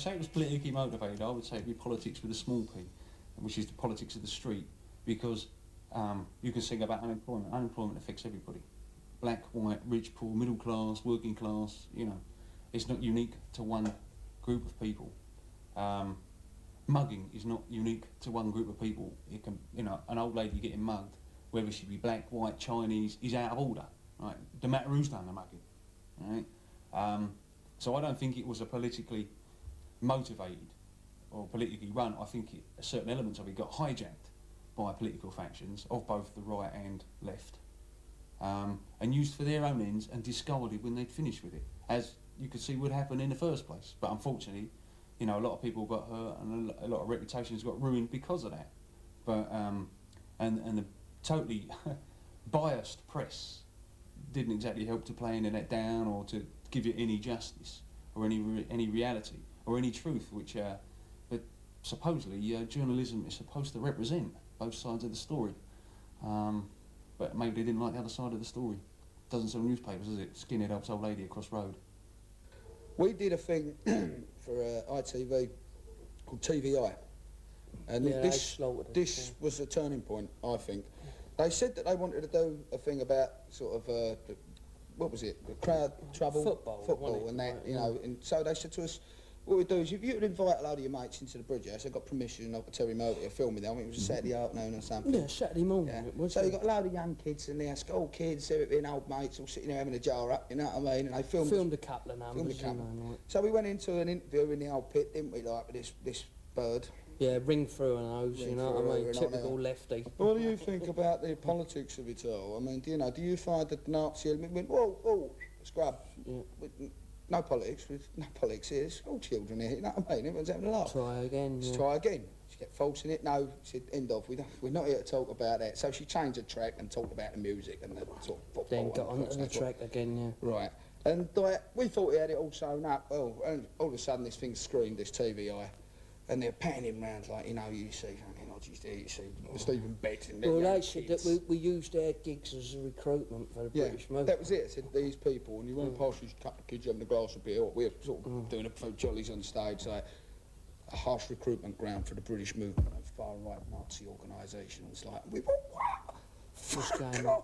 say it was politically motivated, I would say it'd be politics with a small p, which is the politics of the street, because you can sing about unemployment. Unemployment affects everybody. Black, white, rich, poor, middle class, working class, you know. It's not unique to one group of people. Mugging is not unique to one group of people. It can, you know, an old lady getting mugged, whether she be black, white, Chinese, is out of order, right? No matter who's done the mugging, right? So I don't think it was a politically motivated or politically run. I think certain elements of it got hijacked by political factions of both the right and left, and used for their own ends and discarded when they'd finished with it, as you could see would happen in the first place. But unfortunately, you know, a lot of people got hurt and a lot of reputations got ruined because of that. But and the totally biased press didn't exactly help to play any of that down or to give it any justice or any reality or any truth, which but supposedly journalism is supposed to represent both sides of the story. But maybe they didn't like the other side of the story. Doesn't sell newspapers, does it? Skinhead helps old lady across road. We did a thing for ITV called TVI, and this was a turning point, I think. They said that they wanted to do a thing about sort of what was it, the crowd trouble, football, and that, you know. And so they said to us, what we do is if you would invite a load of your mates into the Bridge House, I got permission not to tell him over to film with them. I think it was a Saturday afternoon or something. Yeah, Saturday morning. Yeah. It was, so you got a load of young kids in there, school kids, everything, old mates, all sitting there having a jar up, you know what I mean? And they filmed a couple of numbers. Like. So we went into an interview in the old pit, didn't we, like with this bird. Yeah, ring through a nose, you know what I mean? Typical lefty. What do you think about the politics of it all? I mean, do you find that the Nazi element went, whoa, scrub? Yeah. No politics here, it's all children here, you know what I mean? Everyone's having a laugh. Try again, Just try again. She kept falsing it. No, she said, end off, we're not here to talk about that. So she changed the track and talked about the music and the sort of football. Then got onto the track again, yeah. Right. And we thought he had it all sewn up. Well, and all of a sudden this thing screamed, this TVI. And they're panning him round like, you know, you see fucking Hodges there, you see Stephen Betts and well, they said that we used our gigs as a recruitment for the British movement. That was it. I said, these people, and you went past these couple of kids having a glass of beer, or we're sort of doing a few jollies on stage, like a harsh recruitment ground for the British movement, a far-right Nazi organisation. It's like, we went, what?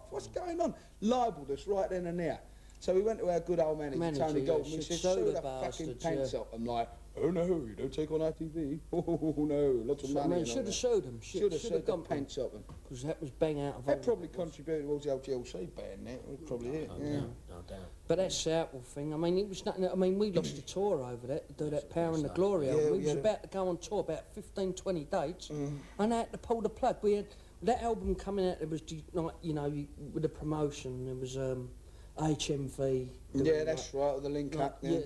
What's going on? Libelled us right then and there. So we went to our good old manager Tony Golden, we said, sue the fucking pants up. I'm like, oh no, you don't take on ITV. Oh no, lots of money. Man, should have showed them. Should have said the pants up them. Because that was bang out of that probably contributed towards the old GLC ban, that was probably it. No doubt. But that Southwell thing, I mean, it was nothing. I mean, we lost a tour over that, to do that Power and the Glory album. We was about to go on tour, about 15, 20 dates, and I had to pull the plug. We had that album coming out, there was, like, you know, with the promotion, there was HMV. Yeah, that's right, the link like, up. Yeah,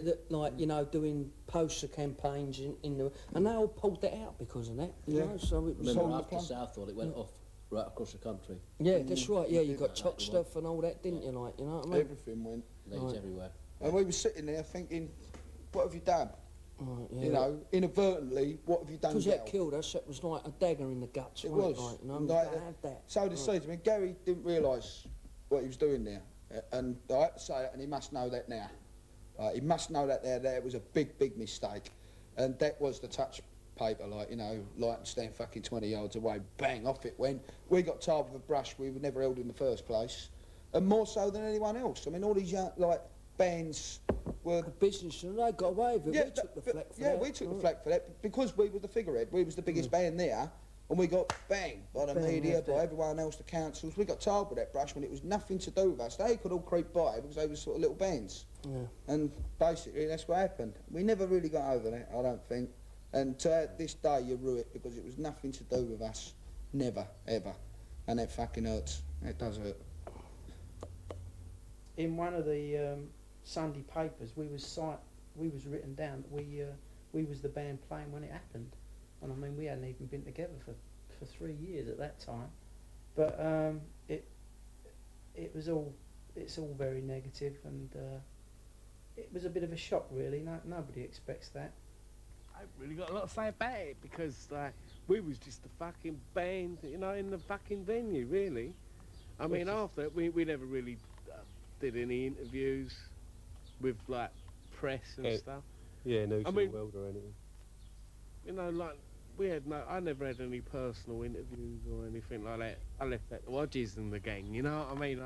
you know, doing poster campaigns in the, and they all pulled that out because of that. You know, so it was. Remember after Southall, it went off right across the country. Yeah, that's right. Yeah, you got top stuff and all that, didn't you? Like, you know what I mean? Everything went. Leads everywhere. And we were sitting there thinking, what have you done? Right, yeah. You know, inadvertently, what have you done? Because that killed us, it was like a dagger in the guts. It was. Like, you know, like, had that. So to say to me, Gary didn't realise what he was doing there. And I had to say it, and he must know that now. He must know that there it was a big mistake. And that was the touch paper, like, you know, light and stand fucking 20 yards away, bang, off it went. We got tarred with a brush we were never held in the first place. And more so than anyone else. I mean, all these young, like, bands were... The business, and they got away with it. Yeah, we took the flak for that. Yeah, we took the flak for that, because we were the figurehead. We was the biggest band there. And we got bang by the media, by everyone else, the councils. We got tarred with that brush when it was nothing to do with us. They could all creep by because they were sort of little bands. Yeah. And basically that's what happened. We never really got over that, I don't think. And to this day you rue it because it was nothing to do with us. Never, ever. And that fucking hurts. It does hurt. In one of the Sunday papers, we was written down that we was the band playing when it happened. And I mean, we hadn't even been together for 3 years at that time, but it's all very negative, and it was a bit of a shock, really. Nobody expects that. I really got a lot to say about it because we was just a fucking band, you know, in the fucking venue, really. I mean, after that, we never really did any interviews with like press and stuff. Yeah, no world or anything. you know, like, I never had any personal interviews or anything like that. I left that to Hodges and the gang, you know what I mean?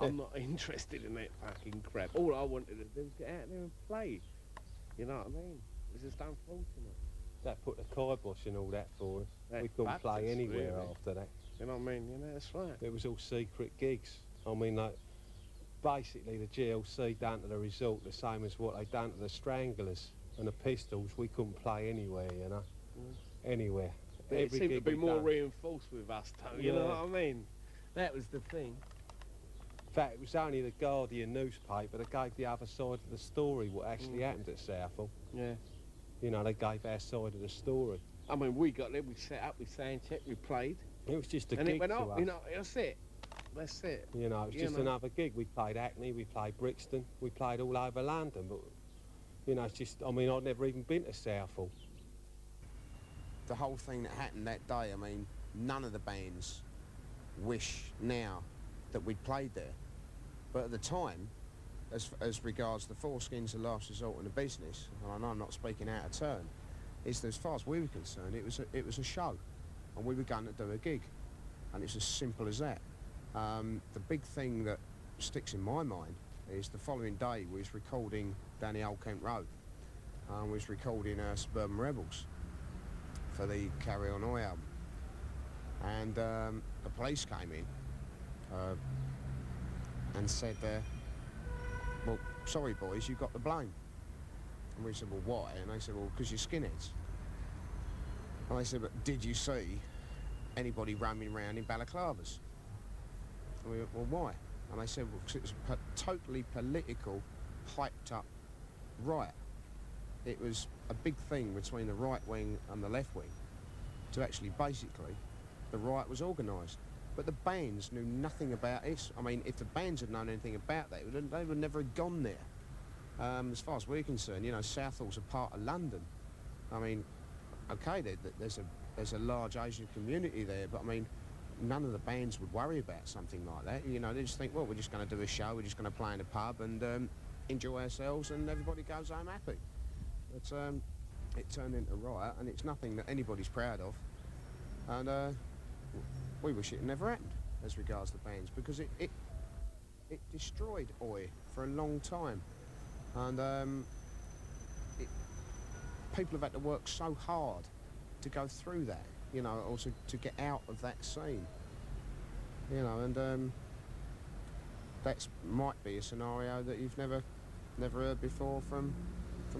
I'm not interested in that fucking crap. All I wanted to do was get out there and play. You know what I mean? It's just unfortunate. That put the kibosh and all that for us. That We couldn't fucked play us, anywhere really. after that. You know what I mean? You know, that's right. It was all secret gigs. I mean, like, basically the GLC done to the result the same as what they done to the Stranglers and the Pistols. We couldn't play anywhere, you know, anywhere. But it Every seemed to gig be we more done. reinforced with us, though. You know Yeah. what I mean? That was the thing. In fact, it was only the Guardian newspaper that gave the other side of the story, what actually happened at Southall. Yeah. You know, they gave our side of the story. I mean, we got there, we set up, we sound checked, we played, It was just a and gig it went to off. us. You know, that's it. That's it. You know, it was You just know. another gig. We played Hackney, we played Brixton, we played all over London, but, you know, it's just, I mean, I'd never even been to Southall. The whole thing that happened that day, I mean, none of the bands wish now that we'd played there. But at the time, as regards the Foreskins, the last resort in the business, and I know I'm not speaking out of turn, is that as far as we were concerned, it was a show, and we were going to do a gig, and it's as simple as that. The big thing that sticks in my mind is the following day we was recording down the Old Kent Road, and we was recording Suburban Rebels for the Carry On Oi album, and the police came in and said, well, sorry boys, you got the blame. And we said, well, why? And they said, well, because you're skinheads. And they said, but did you see anybody roaming around in balaclavas? And we went, well, why? And they said, well, 'cause it was a totally political, hyped up riot. It was a big thing between the right wing and the left wing to actually, basically, the riot was organised. But the bands knew nothing about it. I mean, if the bands had known anything about that, they would never have gone there. As far as we're concerned, you know, Southall's a part of London. I mean, okay, there's a large Asian community there, but I mean, none of the bands would worry about something like that. You know, they just think, well, we're just going to do a show, we're just going to play in a pub and enjoy ourselves, and everybody goes home happy. But it turned into a riot, and it's nothing that anybody's proud of. And we wish it never happened as regards the bands, because it destroyed Oi for a long time. And people have had to work so hard to go through that, you know, or to get out of that scene. You know, and that might be a scenario that you've never heard before from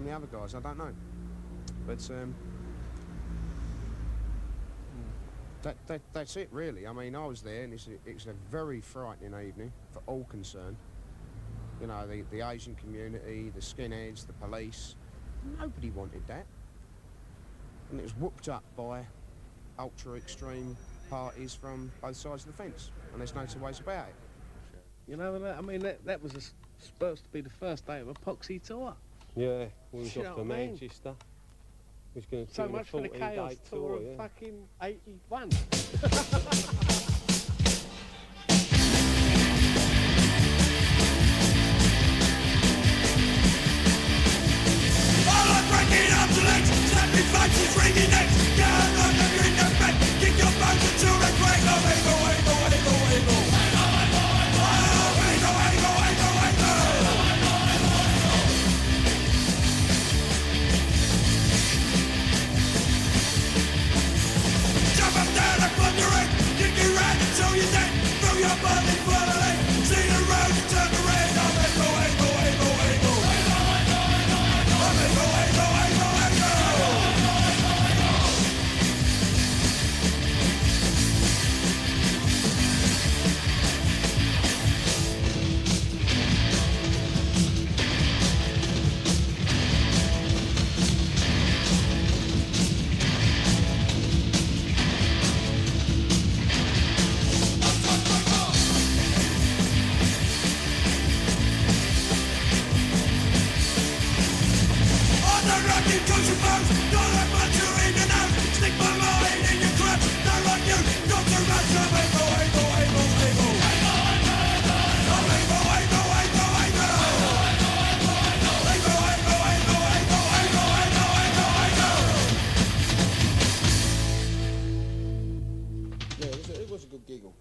the other guys. I don't know, but that's it really. I mean, I was there, and it was a very frightening evening for all concerned. You know, the Asian community, the skinheads, the police. Nobody wanted that, and it was whooped up by ultra extreme parties from both sides of the fence, and there's no two ways about it. You know, I mean, that was supposed to be the first day of Epoxy tour. Yeah, we was You know off to what I mean? Manchester. We was going to So do a much for the 14-day Chaos tour of yeah. fucking 81.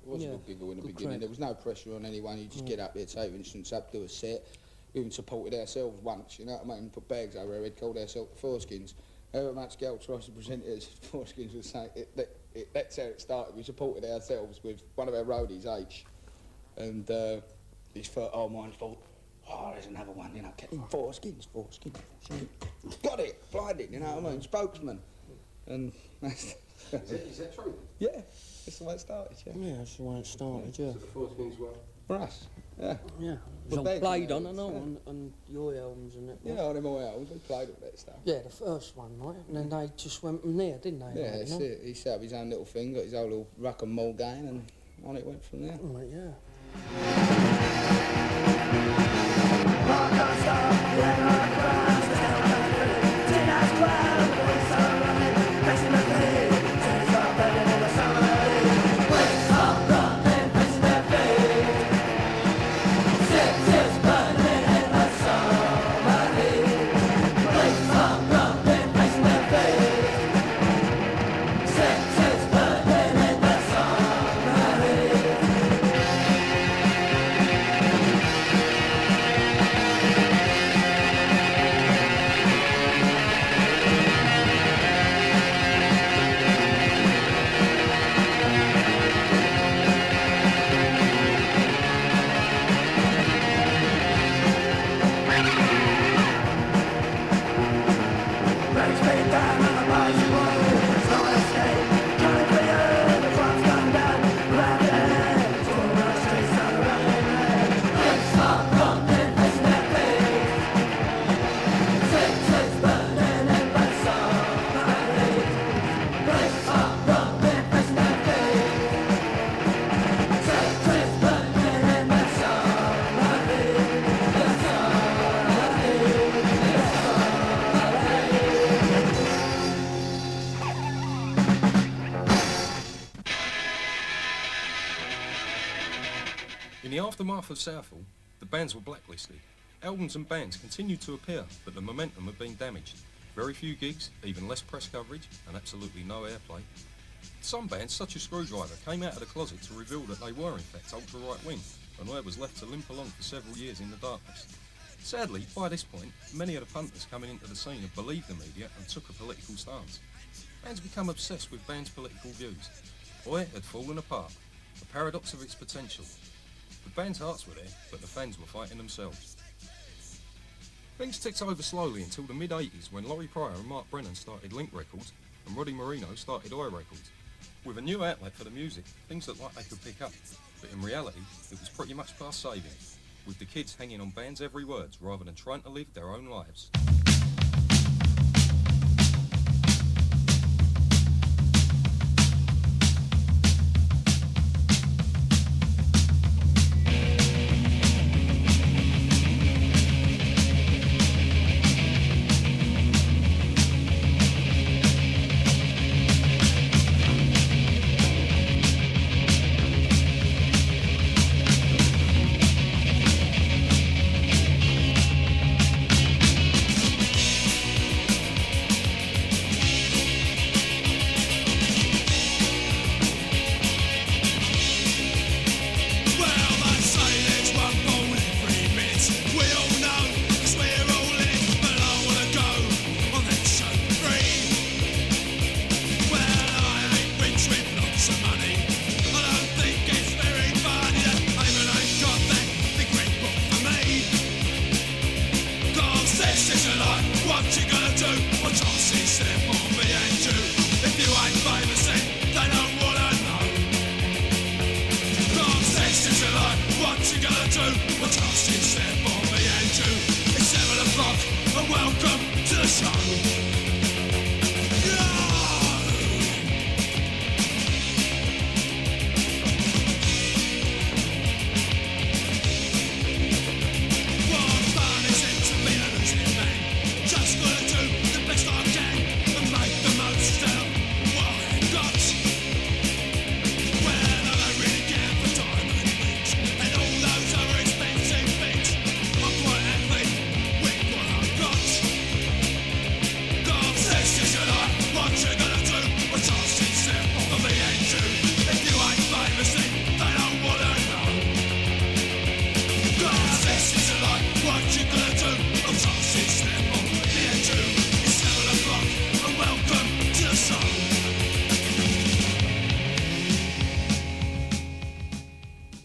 It was a Yeah, good giggle in the good beginning. crack. There was no pressure on anyone. You just get up there, take your instruments up, do a set. We even supported ourselves once, you know what I mean? Put bags over our head, called ourselves the Foreskins. However much Gal tries to present it as Foreskins was saying, that's how it started. We supported ourselves with one of our roadies, H. And his thought, oh, mine thought, oh, there's another one, you know, Foreskins. Got it, blinded, you know what I mean? Spokesman. And that's... Is that true? Yeah, that's the way it started, yeah. Yeah, that's the way it started, yeah. So the Foreskins were... For us, yeah. Yeah. It With was all bags played and on that, and all, yeah. on your albums and that. Yeah, on them all albums, we played all that stuff. Yeah, the first one, right? And then they just went from there, didn't they? Yeah, like, that's you know? it. He set up his own little thing, got his own little rock and roll game, and on it went from there. Right, yeah. In the aftermath of Southall, the bands were blacklisted. Albums and bands continued to appear, but the momentum had been damaged. Very few gigs, even less press coverage, and absolutely no airplay. Some bands, such as Screwdriver, came out of the closet to reveal that they were in fact ultra-right-wing, and Ware was left to limp along for several years in the darkness. Sadly, by this point, many of the punters coming into the scene had believed the media and took a political stance. Bands become obsessed with bands' political views. Ware had fallen apart, a paradox of its potential. The band's hearts were there, but the fans were fighting themselves. Things ticked over slowly until the mid-80s when Laurie Pryor and Mark Brennan started Link Records and Roddy Marino started I Records. With a new outlet for the music, things looked like they could pick up, but in reality, it was pretty much past saving, with the kids hanging on bands' every words rather than trying to live their own lives.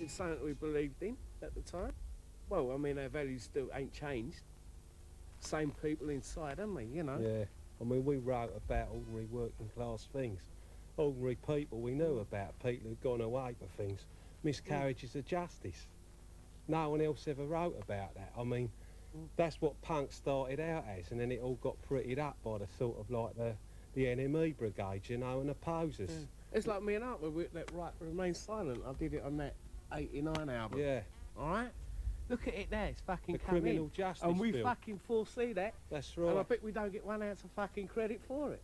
it's something we believed in at the time. Well, I mean, our values still ain't changed. Same people inside, haven't we, you know? Yeah. I mean, we wrote about ordinary working class things. Ordinary people we knew about, people who'd gone away for things. Miscarriages of justice. No one else ever wrote about that. I mean, that's what punk started out as, and then it all got prettied up by the sort of like the NME brigade, you know, and the posers. It's like me and Art, that Right Remain Silent. I did it on that 89 album. Yeah. Alright? Look at it there, it's fucking The come criminal in. justice And we bill. fucking foresee that. That's And I right. bet we don't get 1 ounce of fucking credit for it.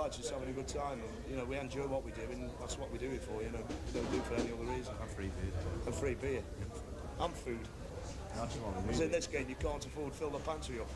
lads just having a good time, and you know we enjoy what we do, and that's what we do it for. You know, we don't do it for any other reason. And free beer. And free beer. And food. That's what Because in this game you can't afford to fill the pantry up.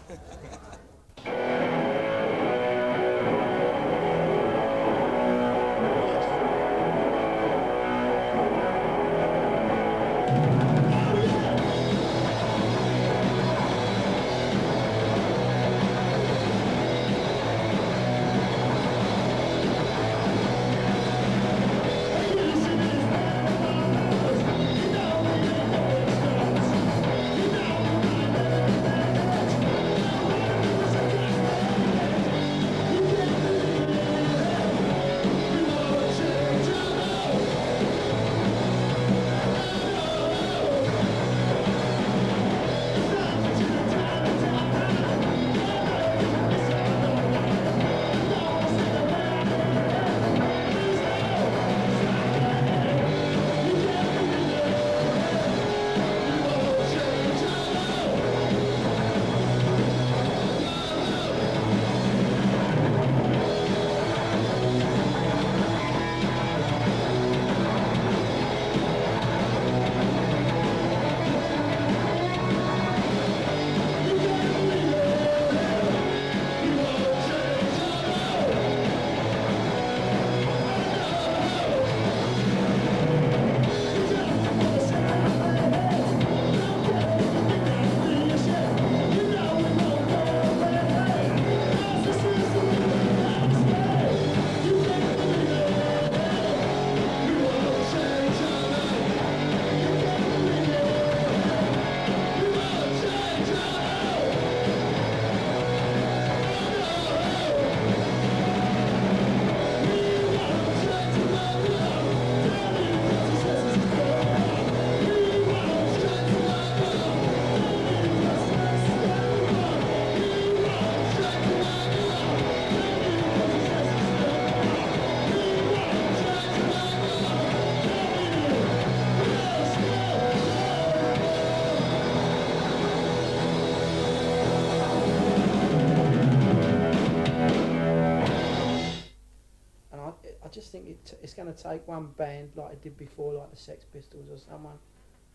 I just think it's going to take one band like it did before, like the Sex Pistols or someone,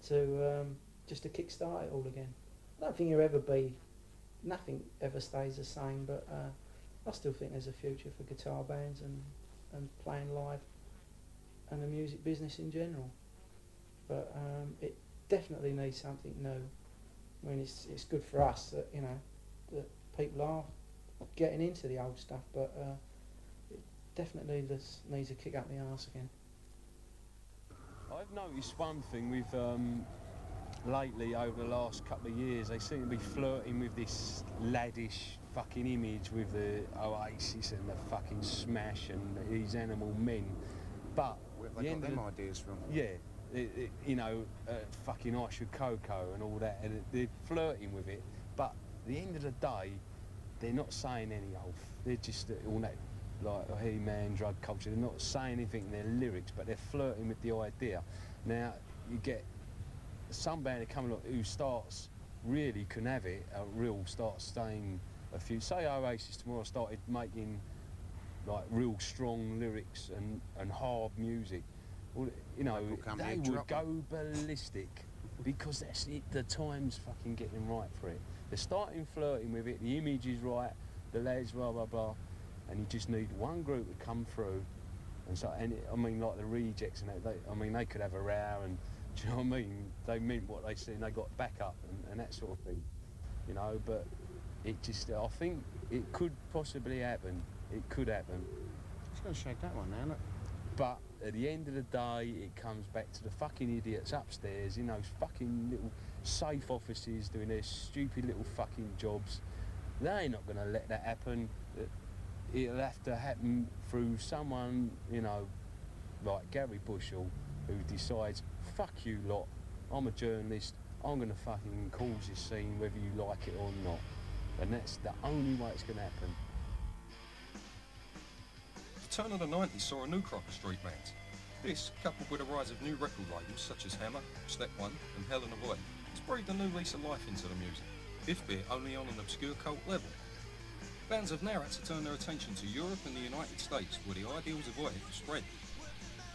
to just to kickstart it all again. I don't think it'll ever be, nothing ever stays the same, but I still think there's a future for guitar bands and playing live and the music business in general. But it definitely needs something new. I mean, it's good for us that, you know, that people are getting into the old stuff, but it definitely just needs a kick up the arse again. I've noticed one thing with lately over the last couple of years, they seem to be flirting with this laddish fucking image with the Oasis and the fucking Smash and these Animal Men. But where have they got them ideas from? Yeah, you know, fucking Ice with Coco and all that, and they're flirting with it. But at the end of the day, they're not saying any old. They're just all that like He-Man, drug culture. They're not saying anything in their lyrics, but they're flirting with the idea. Now you get some band that come along who starts really can have it. Starts saying a few. Say Oasis tomorrow started making like real strong lyrics and hard music. Well, you know, they would go ballistic because that's it. The time's fucking getting right for it. They're starting flirting with it. The image is right. The lads, blah blah blah, and you just need one group to come through. And so, I mean, like the Rejects and that. They could have a row, and do you know what I mean? They meant what they said, and they got back up and that sort of thing. You know, but it just, I think it could possibly happen. It could happen. It's going to shake that one now, look. But at the end of the day, it comes back to the fucking idiots upstairs in those fucking little safe offices doing their stupid little fucking jobs. They ain't not going to let that happen. It'll have to happen through someone, you know, like Gary Bushell, who decides, fuck you lot, I'm a journalist, I'm going to fucking cause this scene whether you like it or not. And that's the only way it's going to happen. The turn of the 90s saw a new crop of street bands. This, coupled with the rise of new record labels such as Hammer, Step One and Hell in a Void, has breathed a new lease of life into the music, if be it only on an obscure cult level. Bands have now had to turn their attention to Europe and the United States, where the ideals of Oi have spread.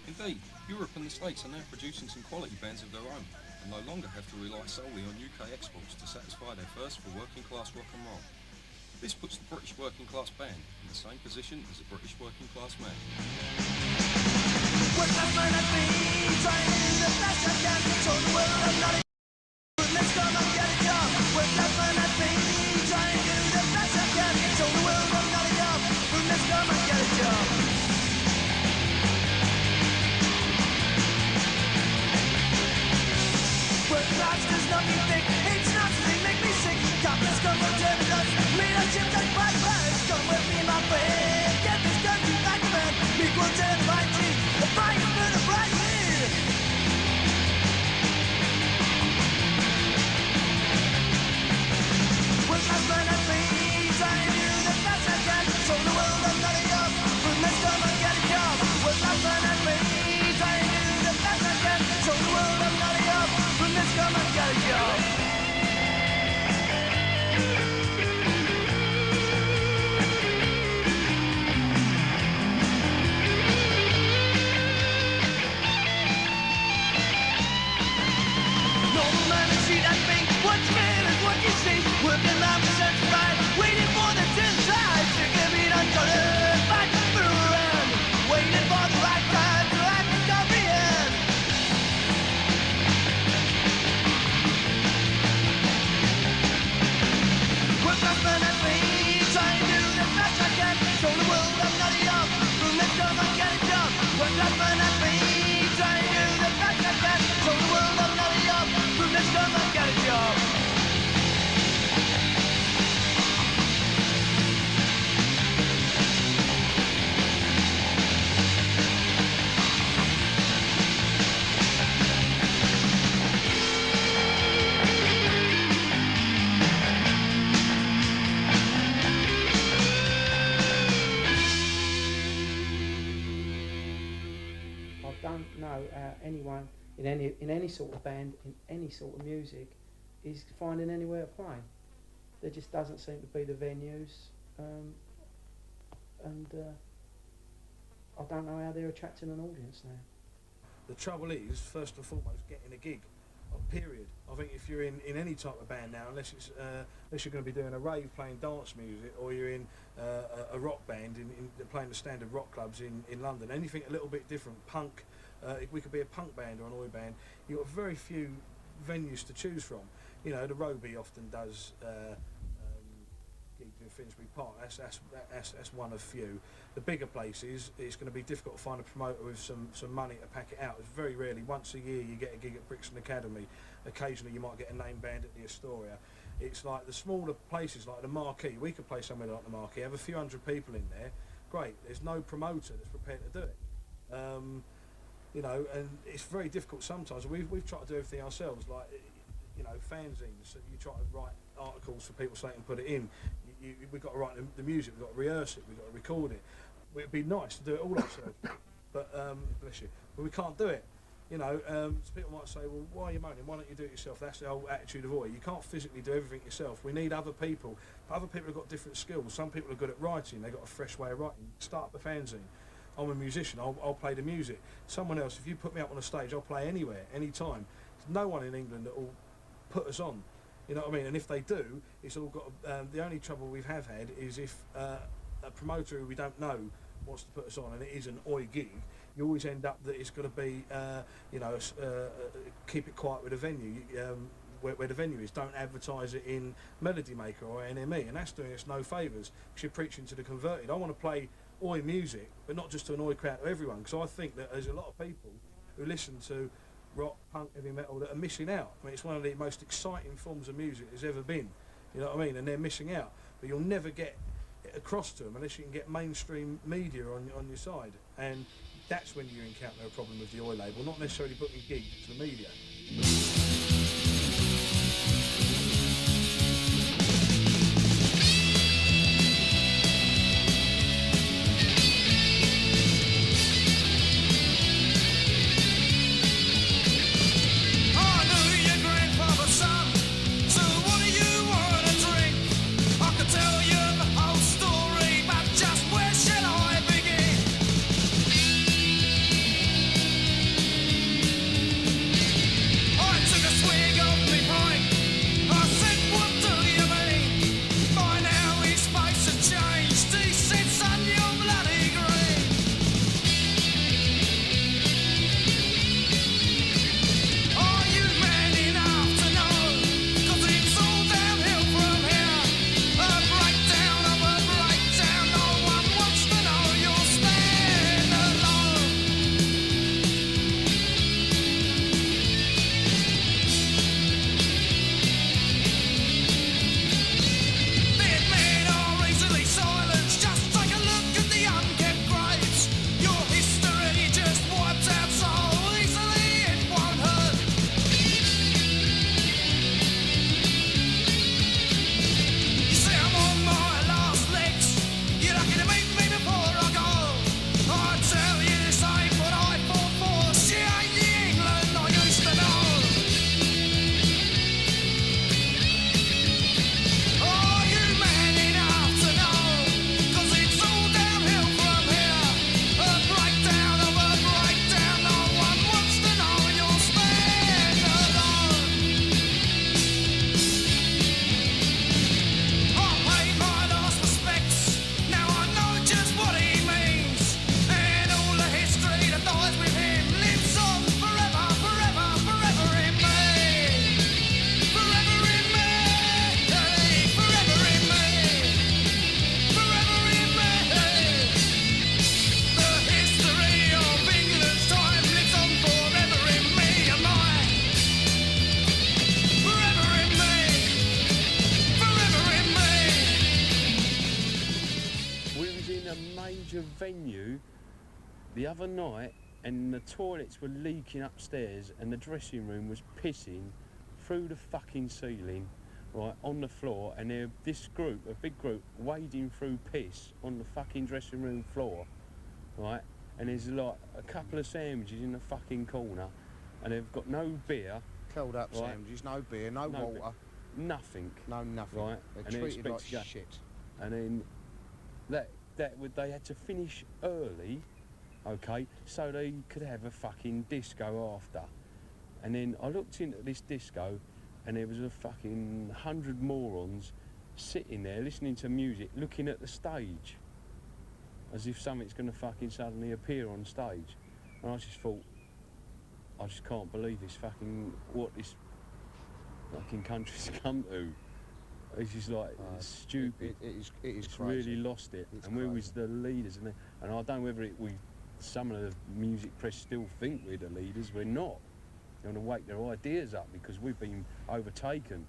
Indeed, Europe and the States are now producing some quality bands of their own, and no longer have to rely solely on UK exports to satisfy their thirst for working class rock and roll. This puts the British working class band in the same position as the British working class man. Anyone in any sort of band, in any sort of music, is finding anywhere to play. There just doesn't seem to be the venues, and I don't know how they're attracting an audience now. The trouble is, first and foremost, getting a gig. Period. I think if you're in any type of band now, unless you're going to be doing a rave playing dance music, or you're in a rock band playing the standard rock clubs in London, anything a little bit different, punk. We could be a punk band or an oi band. You've got very few venues to choose from. You know, the Roby often does gigs in Finsbury Park. That's one of few. The bigger places, it's going to be difficult to find a promoter with some money to pack it out. It's very rarely. Once a year you get a gig at Brixton Academy. Occasionally you might get a name band at the Astoria. It's like the smaller places like the Marquee. We could play somewhere like the Marquee, have a few hundred people in there. Great. There's no promoter that's prepared to do it. You know, and it's very difficult sometimes. We've tried to do everything ourselves, like, you know, fanzines. So you try to write articles for people so they can put it in. We've got to write the music, we've got to rehearse it, we've got to record it. It'd be nice to do it all ourselves, but bless you, but we can't do it. You know, so people might say, well, why are you moaning? Why don't you do it yourself? That's the whole attitude of Oi. You can't physically do everything yourself. We need other people. But other people have got different skills. Some people are good at writing. They've got a fresh way of writing. Start up a fanzine. I'm a musician. I'll play the music. Someone else, if you put me up on a stage, I'll play anywhere, anytime. There's no one in England that will put us on. You know what I mean? And if they do, it's all got. The only trouble we have had is if a promoter who we don't know wants to put us on, and it is an Oi gig. You always end up that it's got to be, you know, keep it quiet with a venue. Where the venue is, don't advertise it in Melody Maker or NME, and that's doing us no favours because you're preaching to the converted. I want to play Oi music, but not just to an Oi crowd, to everyone, because I think that there's a lot of people who listen to rock, punk, heavy metal that are missing out. I mean, it's one of the most exciting forms of music there's ever been, you know what I mean, and they're missing out. But you'll never get it across to them unless you can get mainstream media on your side, and that's when you encounter a problem with the Oi label, not necessarily booking gigs to the media. So what do you want to drink? I could tell you the whole story. lies with him lives on forever, forever, forever in me. Forever in me. Forever in me. Forever in me. The history of England's time lives on forever in me and mine. Forever in me. Forever in me. We was in a major venue the other night and the toilets were leaking upstairs and the dressing room was pissing through the fucking ceiling, right, on the floor, and this group, a big group, wading through piss on the fucking dressing room floor, right, and there's like a couple of sandwiches in the fucking corner and they've got no beer. Cold up Right. sandwiches, no beer, no No water, Nothing. no nothing. Right, They're and they treated like expect to go- shit. And then they had to finish early, okay, so they could have a fucking disco after. And then I looked into this disco and there was a fucking 100 morons sitting there listening to music, looking at the stage as if something's going to fucking suddenly appear on stage. And I just thought, I just can't believe this fucking, what this fucking country's come to. It's just like, it's stupid. It is It's crazy. really lost it. It's and we crazy. was the leaders. And I don't know whether some of the music press still think we're the leaders. We're not. They want to wake their ideas up because we've been overtaken.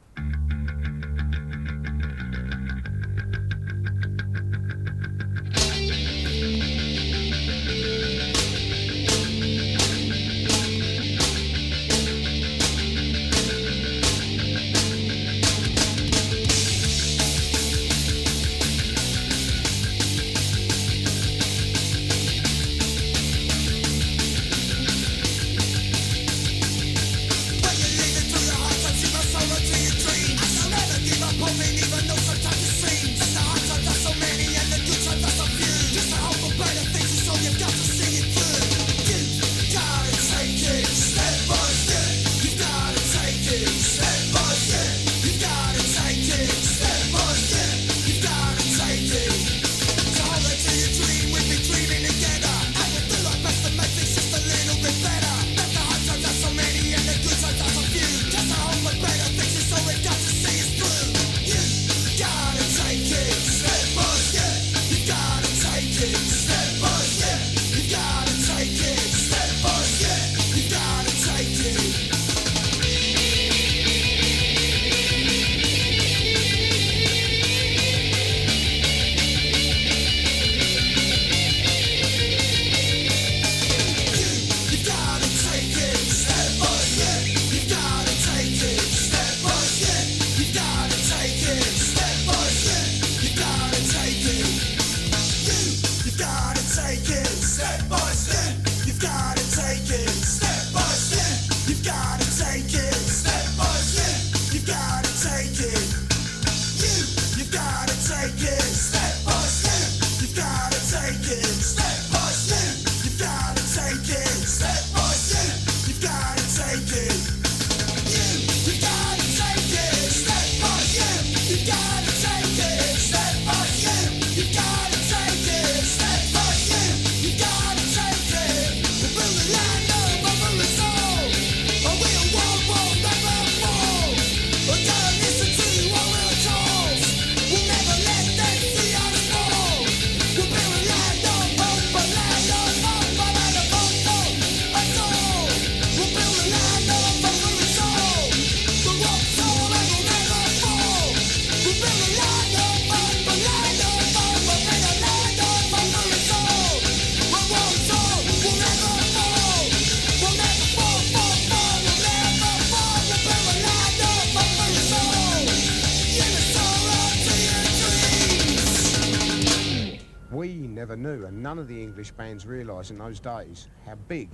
Never knew, and none of the English bands realised in those days how big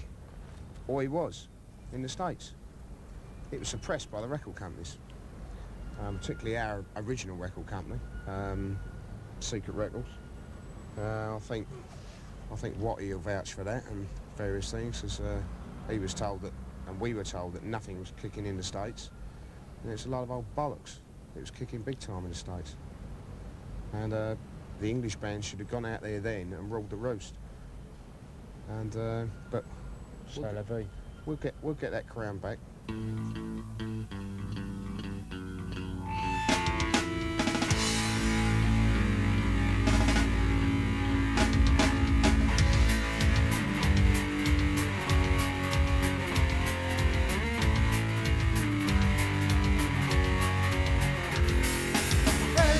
Oi was in the States. It was suppressed by the record companies, particularly our original record company, Secret Records. I think Watty will vouch for that and various things, as he was told that, and we were told that nothing was kicking in the States, and it's a lot of old bollocks. It was kicking big time in the States, and the English band should have gone out there then and ruled the roost. And but C'est la vie. we'll get that crown back. He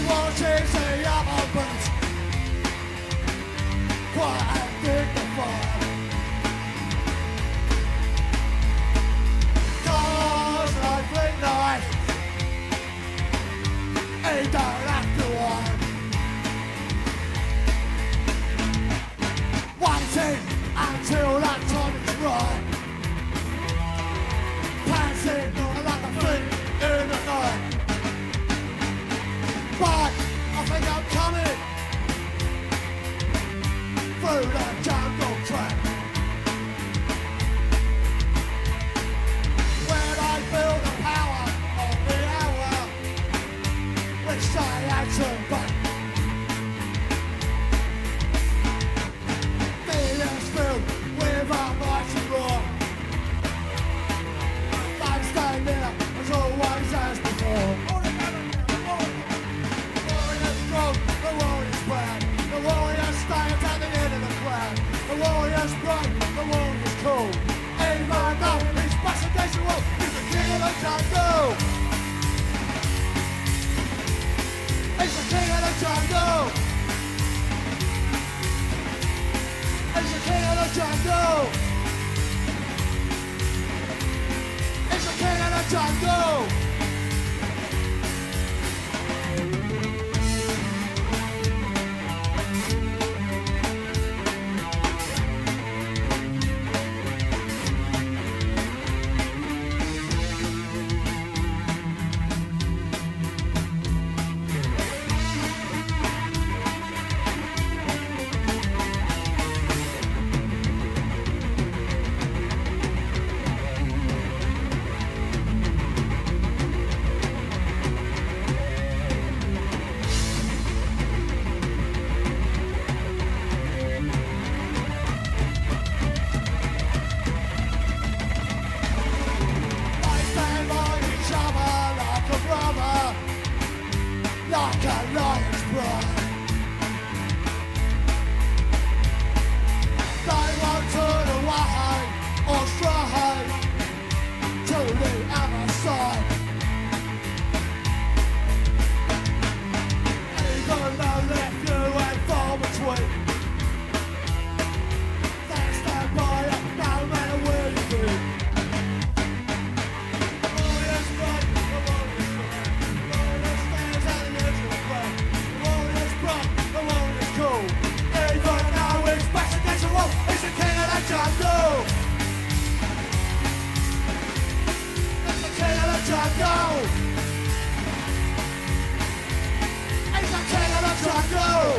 watches the other boots, quiet and dignified. Cause like midnight, he don't have to whine. Waiting until that time is right. Panting like a thing in the night. But I think I'm coming through the jungle track, where I feel the power of the hour, which I answer back. Feelings filled with a mighty roar. Life stay near as always as before. The warrior's proud, the warrior's stands at the end of the crowd. The warrior's bright, the warrior's cool. Even though he's passing against the wall, he's the king of the jungle. He's the king of the jungle. He's the king of the jungle. He's the king of the jungle. Like a lion's pride. They won't turn away or stray to the other side. Even though they're few and far between, they stand by it no matter where you be. The warrior's right, the warrior's right. The warrior stands at the edge of the ground. The warrior's bright, the warrior's cool. Even though he's back against the wall, he's the king of the jungle. He's the king of the jungle. He's the king of the jungle.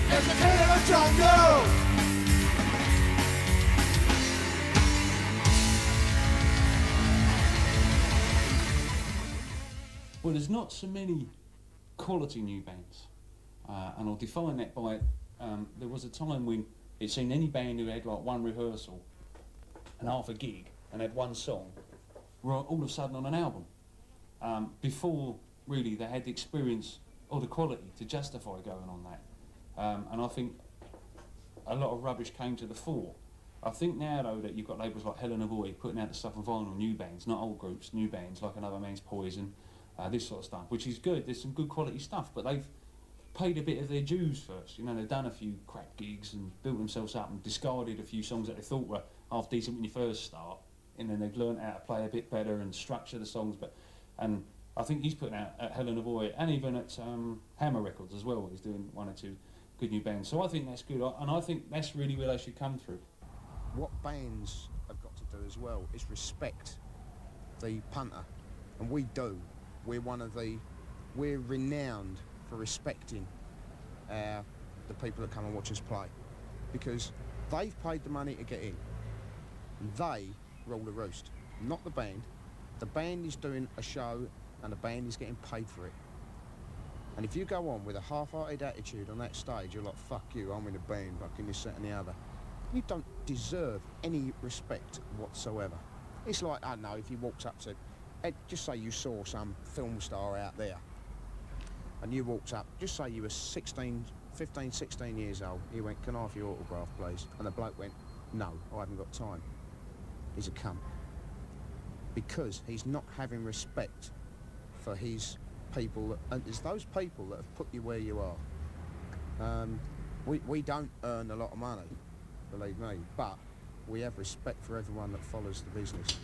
He's the king of the jungle. Well, there's not so many quality new bands, and I'll define that by there was a time when it seemed any band who had like one rehearsal and half a gig and had one song were all of a sudden on an album, before really they had the experience or the quality to justify going on that. And I think a lot of rubbish came to the fore. I think now though that you've got labels like Helen Avoid putting out the stuff on vinyl, new bands, not old groups, new bands like Another Man's Poison, this sort of stuff, which is good. There's some good quality stuff, but they've paid a bit of their dues first. You know, they've done a few crap gigs and built themselves up and discarded a few songs that they thought were half decent when you first start, and then they've learned how to play a bit better and structure the songs. And I think he's putting out at Helen Avoid and even at Hammer Records as well. He's doing one or two good new bands. So I think that's good, and I think that's really where they should come through. What bands have got to do as well is respect the punter, and we do. We're renowned for respecting the people that come and watch us play, because they've paid the money to get in. They rule the roost, not the band. The band is doing a show and the band is getting paid for it. And if you go on with a half-hearted attitude on that stage, you're like, fuck you, I'm in a band, fucking this, that and the other. You don't deserve any respect whatsoever. It's like, I don't know, if you walked up to, just say you saw some film star out there, and you walked up, just say you were 15, 16 years old, you went, can I have your autograph, please? And the bloke went, no, I haven't got time. He's a cunt. Because he's not having respect for his people, and it's those people that have put you where you are. We don't earn a lot of money, believe me, but we have respect for everyone that follows the business.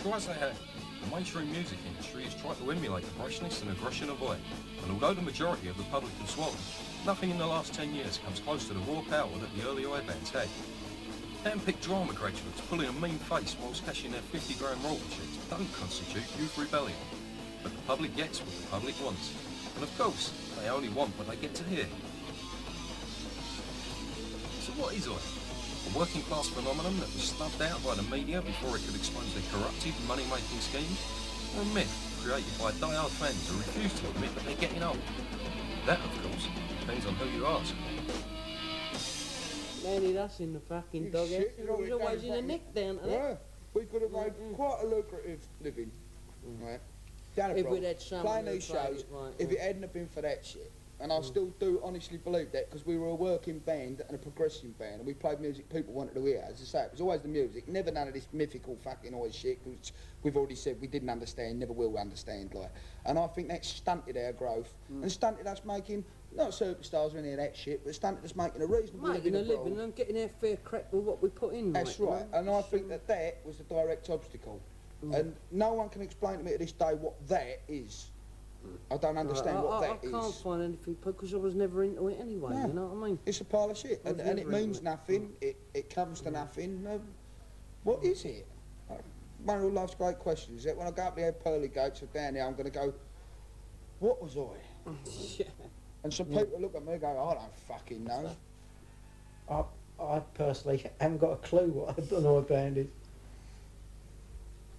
Try as they have, the mainstream music industry has tried to emulate the brashness and aggression of Oi, and although the majority of the public can swallow, nothing in the last 10 years comes close to the raw power that the early Oi bands had. Hand-picked drama graduates pulling a mean face whilst cashing their 50 grand royalty checks don't constitute youth rebellion. But the public gets what the public wants. And of course, they only want what they get to hear. So what is Oi? A working class phenomenon that was snubbed out by the media before it could expose their corrupted money-making schemes? Or a myth created by die-hard fans who refuse to admit that they're getting old? That, of course, depends on who you ask. Manny, that's in the fucking dog. Shit, It was always in the neck down to Yeah, that. we could have made quite a lucrative living, right? Down If we'd had someone playing who these played shows, it right, if yeah. it hadn't have been for that shit. And I still do honestly believe that, because we were a working band and a progressive band, and we played music people wanted to hear. As I say, it was always the music, never none of this mythical fucking noise shit, which we've already said we didn't understand, never will understand, like. And I think that stunted our growth, and stunted us making, not superstars or any of that shit, but stunted us making a reasonable Making a living abroad. living and getting our fair crack with what we put in. That's like, right, you know? and I think that that was the direct obstacle. And no one can explain to me to this day what that is. I don't understand what that is. I can't find anything because I was never into it anyway. No. You know what I mean? It's a pile of shit, and it never means into it. nothing. It comes to nothing. What is it? One of life's great questions is that when I go up the pearly gates of down there, I'm going to go, what was I? Yeah. And some people look at me and go, I don't fucking know. I personally haven't got a clue what an oi band is.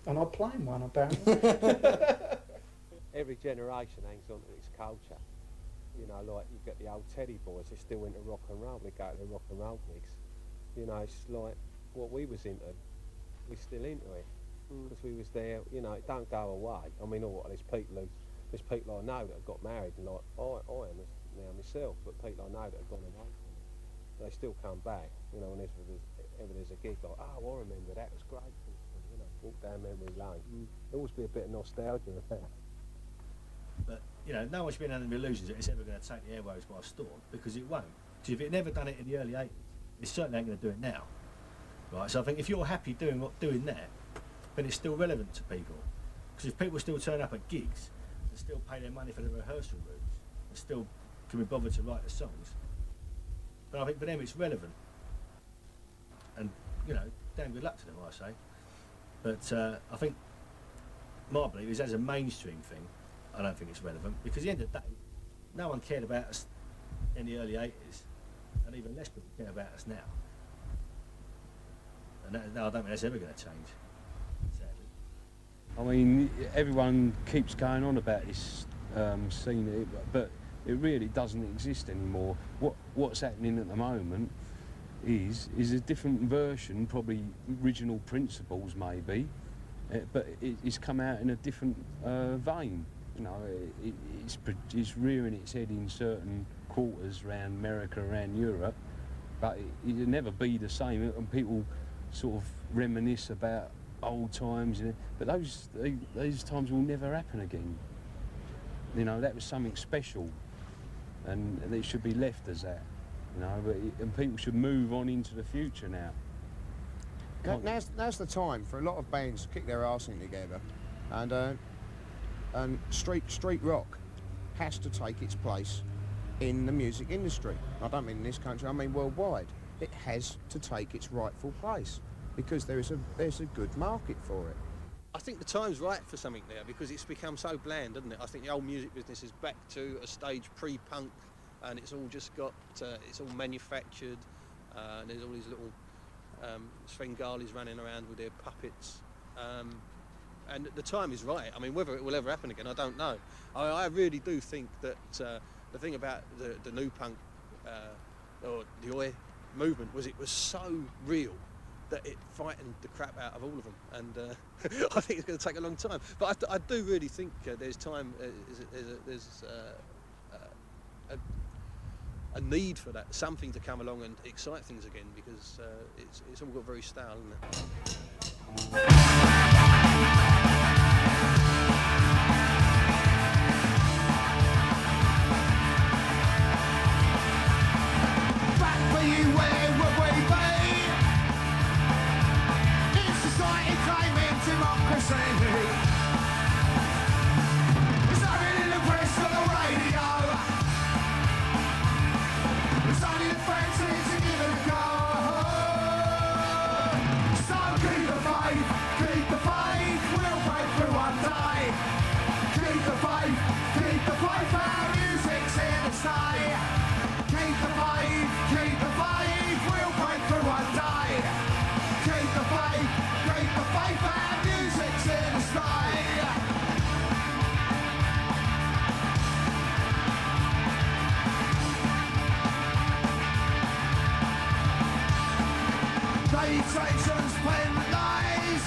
And I'm playing one, apparently. Every generation hangs on to its culture. You know, like you've got the old Teddy boys, they're still into rock and roll, they go to their rock and roll gigs. You know, it's like what we was into, we're still into it. Because we was there, you know, it don't go away. I mean, there's people I know that have got married, and like, I am now myself, but people I know that have gone away from it. They still come back, you know, whenever there's a gig, like, oh, I remember that was great. You know, walk down memory lane. There'll always be a bit of nostalgia about it. But, you know, no one should be under the illusions that it's ever going to take the airwaves by storm, because it won't. Because if it never done it in the early 80s, it certainly ain't going to do it now. Right, so I think if you're happy doing that, then it's still relevant to people. Because if people still turn up at gigs, and still pay their money for the rehearsal rooms, and still can be bothered to write the songs, then I think for them it's relevant. And, you know, damn good luck to them, I say. But I think my belief is as a mainstream thing, I don't think it's relevant, because at the end of the day, no one cared about us in the early 80s, and even less people care about us now. And I don't think that's ever going to change, sadly. I mean, everyone keeps going on about this scene, but it really doesn't exist anymore. What's happening at the moment is a different version, probably original principles maybe, but it's come out in a different vein. You know, it's rearing its head in certain quarters around America, around Europe, but it'll never be the same. And people sort of reminisce about old times, but those times will never happen again. You know, that was something special, and it should be left as that. You know, and people should move on into the future now. Now's the time for a lot of bands to kick their arse in together, and street rock has to take its place in the music industry. I don't mean in this country, I mean worldwide. It has to take its rightful place because there's a good market for it. I think the time's right for something there because it's become so bland, hasn't it? I think the old music business is back to a stage pre-punk, and it's all just got, it's all manufactured, and there's all these little Svengalis running around with their puppets. And the time is right. I mean, whether it will ever happen again, I don't know. I really do think that the thing about the new punk or the Oi movement was it was so real that it frightened the crap out of all of them. And I think it's going to take a long time. But I do really think there's time, there's a need for that, something to come along and excite things again, because it's all got very stale, isn't it? fife and music's in the sky. Meditations, pen lies.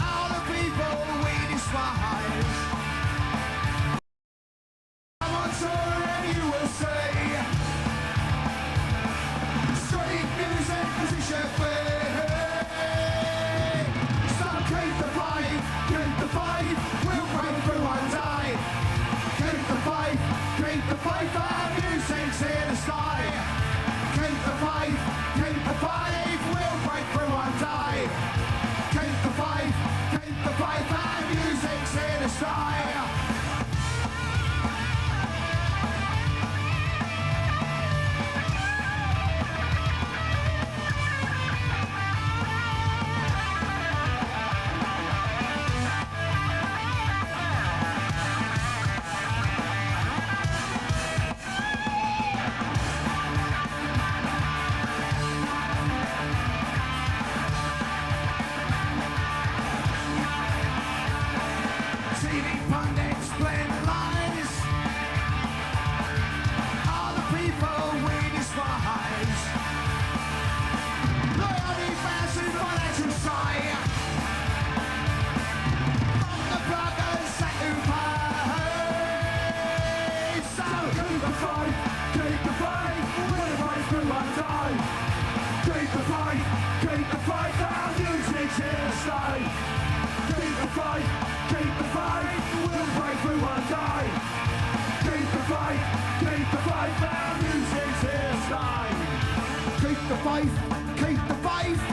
All the people we despise. I'm on tour and you will see. Street music as it should be. So keep the fight, we'll break through one day. Keep the fight, our music's here to stay. Keep the fight, we'll break through one day. Keep the fight, our music's here to stay. TV pundits blend lies. All the people we despise. Loyalty fancy financial side. From the bloggers that who pay. So keep the fight, we'll fight through one day. Keep the fight, our music's here to stay. Keep the fight, we'll break through one day. Keep the fight, our music's here to stay. Keep the faith, keep the faith.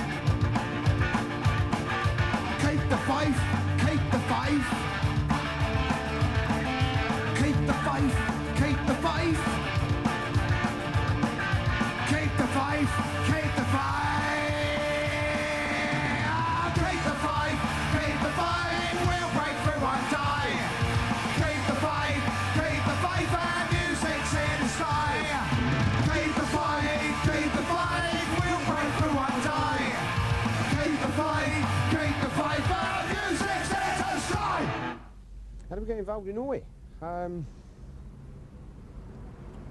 Keep the faith, keep the faith. Keep the faith, keep the faith. Keep the faith, keep the faith. Keep the fight, we'll break through one day. Keep the faith, our music's here to stay. Keep the fight, we'll break through one day. Keep the fight, our music's here to stay. How did we get involved in Oi?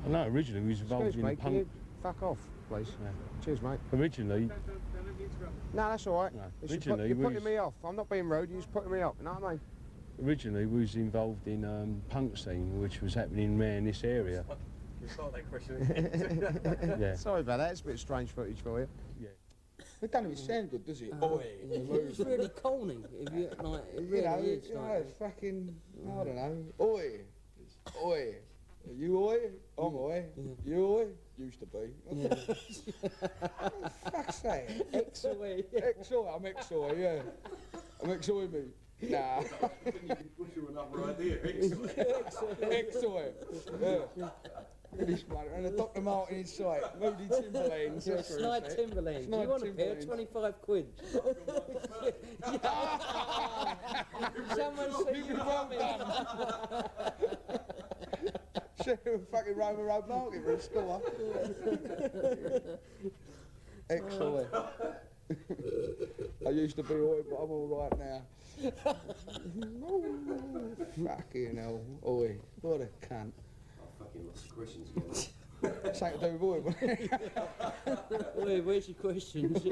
No, originally we was involved Excuse in me, can punk. you fuck off, please? Yeah. Cheers, mate. Originally, No, that's all right. No, It's originally you're we putting was- me off. I'm not being rude. You're just putting me off. You know what I mean? originally we was involved in punk scene, which was happening around this area. You start that question. Yeah. Sorry about that. It's a bit strange footage for you. It doesn't even sound good, does it? It's really corny. If you like, it really is. Like, it's fucking, I don't know. Oi. Oi. Are you oi? I'm oi. You oi? Used to be. Fuck's sake. Ex-oi. Ex-oi, I'm ex-oi, yeah. I'm ex-oi me. Nah. Wish you another idea. Ex-oi. Yeah. Finish, mate. And a Dr. Martin inside. Moody Timberlands. Yeah, that's what Snide it is. Timberlands. Do Snide you want a pair? Timberlands. 25 quid. Someone see you coming. Fucking Roman Road Market for a score. Excellent. I used to be oi, but I'm all right now. Fucking hell, oi, what a cunt. Fucking lost the questions again. Something to do with oi, wasn't it? Wait, where's your questions?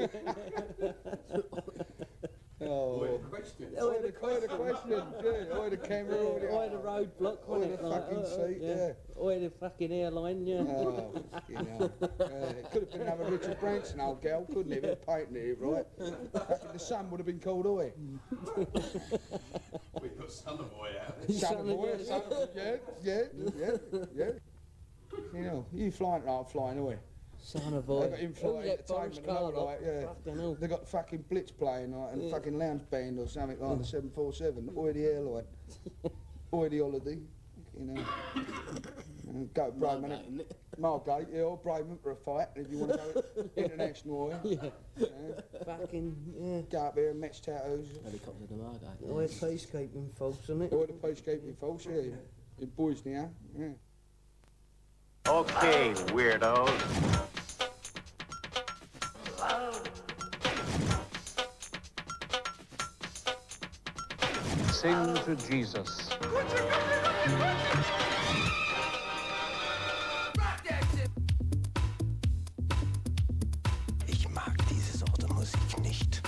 Oh, Oi, question. Oh, oi the questions, yeah. Oi the camera, oi the... Oi, the roadblock, Oi wasn't the it? fucking seat, yeah. Oi, the fucking airline, yeah. Oh, fucking hell. It could have been another Richard Branson old gal, couldn't it? If painted it, right? Back the sun would have been called oi. We got son of boy out. Son of oi, son of... Yeah. You know, you flying like flying oi. Son of They boy. got in-flight entertainment and all like, yeah. Fucking hell. They got fucking Blitz playing like, and fucking lounge band or something like the 747. Oi the airline. Oi the holiday. You know. And go to Bremen. Margate, yeah, or Bremen for a fight if you want to go international oi. Yeah. Fucking, yeah. Go up there and match tattoos. Helicopter to Margate. Oi, peacekeeping folks, isn't it? Oi the peacekeeping force, yeah. In boys now, yeah. Okay, weirdos. Sing to Jesus. Ich mag diese Sorte Musik nicht.